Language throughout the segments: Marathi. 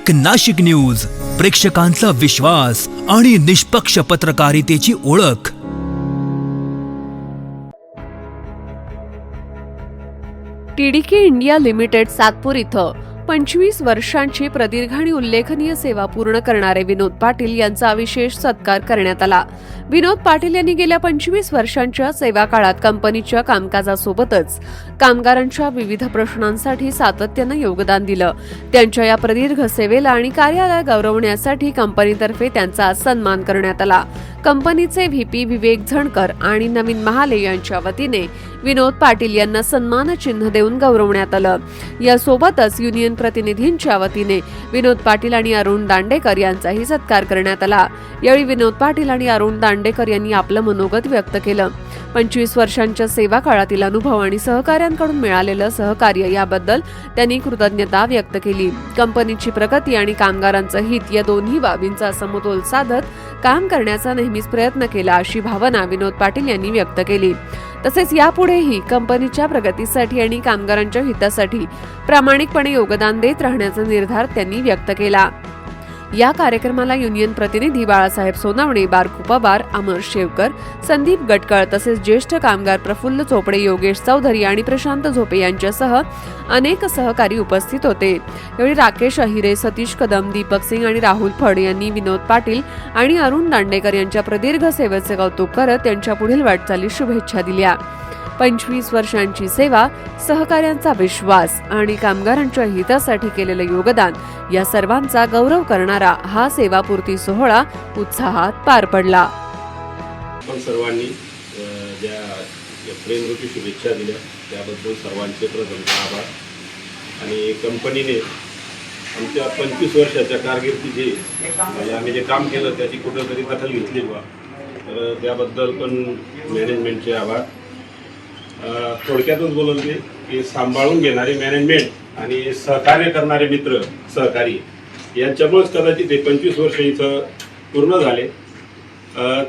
एक नाशिक न्यूज, प्रेक्षकांचा विश्वास आणि निष्पक्ष पत्रकारितेची ओळख। टीडीके इंडिया लिमिटेड सातपूर इथं 25 वर्षांची प्रदीर्घ आणि उल्लेखनीय सेवा पूर्ण करणारे विनोद पाटील यांचा विशेष सत्कार करण्यात आला। विनोद पाटील यांनी गेल्या 25 वर्षांच्या सेवा काळात कंपनीच्या कामकाजासोबतच कामगारांच्या विविध प्रश्नांसाठी सातत्याने योगदान दिलं। त्यांच्या या प्रदीर्घ सेवेला आणि कार्याला गौरवण्यासाठी कंपनीतर्फे त्यांचा सन्मान करण्यात आला। कंपनीचे व्हीपी विवेक झणकर आणि नवीन महाले यांच्या वतीने विनोद पाटील यांना सन्मान चिन्ह देऊन गौरवण्यात आलं। यासोबतच युनियन प्रतिनिधींच्या वतीने विनोद पाटील आणि अरुण दांडेकर यांचाही सत्कार करण्यात आला। यावेळी विनोद पाटील आणि अरुण दांडेकर यांनी आपलं मनोगत व्यक्त केलं। 25 वर्षांच्या सेवा काळातील अनुभव आणि सहकाऱ्यांकडून मिळालेलं सहकार्य याबद्दल त्यांनी कृतज्ञता व्यक्त केली। कंपनीची प्रगती आणि कामगारांचं हित या दोन्ही बाबींचा समतोल साधत काम करण्याचा नेहमीच प्रयत्न केला, अशी भावना विनोद पाटील यांनी व्यक्त केली। तसेच यापुढेही कंपनीच्या प्रगतीसाठी आणि कामगारांच्या हितासाठी प्रामाणिकपणे योगदान देत राहण्याचा निर्धार त्यांनी व्यक्त केला। या कार्यक्रमाला युनियन प्रतिनिधी बाळासाहेब सोनावणे, बारकू पवार, अमर शेवकर, संदीप गटकळ तसेच ज्येष्ठ कामगार प्रफुल्ल चोपडे, योगेश चौधरी आणि प्रशांत झोपे यांच्यासह अनेक सहकारी उपस्थित होते। यावेळी राकेश अहिरे, सतीश कदम, दीपक सिंग आणि राहुल फड यांनी विनोद पाटील आणि अरुण दांडेकर यांच्या प्रदीर्घ सेवेचे कौतुक करत त्यांच्या पुढील वाटचालीस शुभेच्छा दिल्या। 25 वर्षांची सेवा, सहकार्यांचा विश्वास आणि कामगारांच्या हितासाठी केलेलं योगदान या सर्वांचा गौरव करणारा हा सेवापूर्ती सोहळा उत्साहात पार पडला। आपण सर्वांनी ज्या प्रेमरूपी शुभेच्छा दिल्या त्याबद्दल सर्वांचे प्रथमतः आभार। आणि कंपनीने आमच्या 25 वर्षाच्या कारकिर्दीचे म्हणजे आम्ही जे काम केलं त्याची कुठंतरी दखल घेतली बा, तर त्याबद्दल पण मॅनेजमेंटचे आभार। थोडक्यातच बोलले की सांभाळून घेणारे मॅनेजमेंट आणि सहकार्य करणारे मित्र सहकारी यांच्यामुळेच कदाचित ते 25 वर्ष इथं पूर्ण झाले।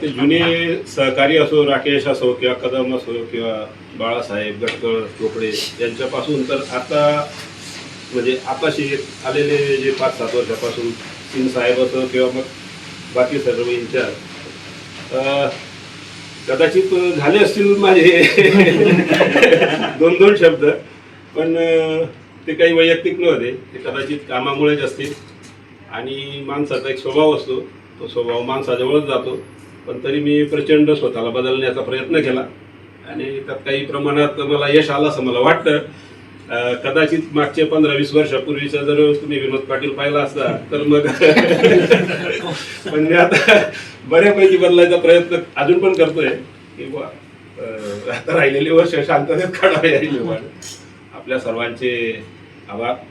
ते जुने सहकारी असो, राकेश असो किंवा कदम असो किंवा बाळासाहेब गटकळ चोपडे यांच्यापासून तर आता म्हणजे आताशी आलेले जे 5-7 वर्षापासून सिंग साहेब असो किंवा मग बाकी सर्व इंचार्ज कदाचित झाले असतील माझे 2-2 शब्द, पण ते काही वैयक्तिक नव्हते, ते कदाचित कामामुळेच असतील। आणि माणसाचा एक स्वभाव असतो, तो स्वभाव माणसाजवळच जातो, पण तरी मी प्रचंड स्वतःला बदलण्याचा प्रयत्न केला आणि त्यात काही प्रमाणात मला यश आलं असं मला वाटतं। कदाचित मागच्या 15-20 वर्षापूर्वीचा जर तुम्ही विनोद पाटील पाहिला असता तर मग म्हणजे आता बऱ्यापैकी बदलायचा प्रयत्न अजून पण करतोय की आता राहिलेली वर्ष शांततेत काढावे। आपल्या सर्वांचे आभार।